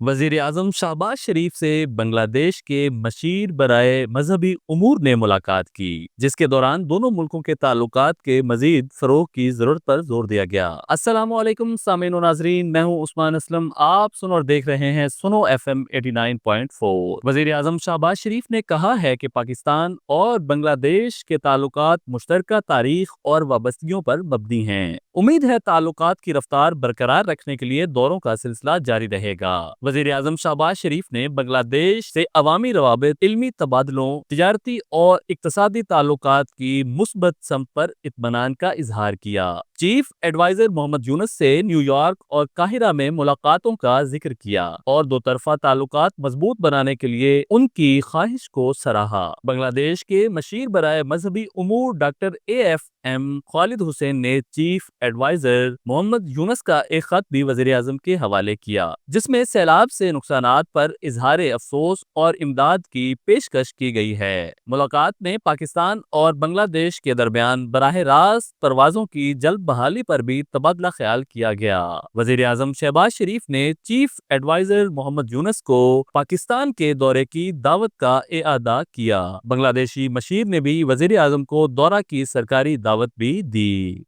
वजीर आजम शहबाज शरीफ से बांग्लादेश के मशीर बराए मजहबी उमूर ने मुलाकात की, जिसके दौरान दोनों मुल्कों के ताल्लुकात के मजीद फरोग की जरूरत पर जोर दिया गया। अस्सलाम वालेकुम सामीन और नाजरीन, मैं हूं उस्मान असलम। आप सुन और देख रहे हैं सुनो FM 89.4। वजीर आजम शहबाज शरीफ ने कहा है कि पाकिस्तान और बांग्लादेश के ताल्लुकात मुश्तरका तारीख और वाबस्तगियों पर मबनी हैं। उम्मीद है ताल्लुकात की रफ्तार बरकरार रखने के लिए दौरों का सिलसिला जारी रहेगा। वजीर आजम शहबाज शरीफ ने बांग्लादेश से अवामी रवाबित, इल्मी तबादलों, तिजारती और इक्तसादी ताल्लुकात की मुस्बत सम पर इत्मीनान का इजहार किया। चीफ एडवाइजर मोहम्मद यूनुस से न्यूयॉर्क और काहिरा में मुलाकातों का जिक्र किया और दो तरफा ताल्लुकात मजबूत बनाने के लिए उनकी ख्वाहिश को सराहा। बांग्लादेश के मशीर बराए मजहबी उमूर डॉक्टर AFM खालिद हुसैन ने चीफ एडवाइजर मोहम्मद यूनुस का एक खत भी वजीर आजम के हवाले किया, जिसमें सैलाब से नुकसानात पर इजहार अफसोस और इमदाद की पेशकश की गई है। मुलाकात में पाकिस्तान और बांग्लादेश के दरमियान बराह रास्त परवाजों की जल्द बहाली पर भी तबादला ख्याल किया गया। वजीर आजम शहबाज शरीफ ने चीफ एडवाइजर मोहम्मद यूनुस को पाकिस्तान के दौरे की दावत का इआदा किया। बांग्लादेशी मशीर ने भी वजीर आजम को दौरा की सरकारी दावत भी दी।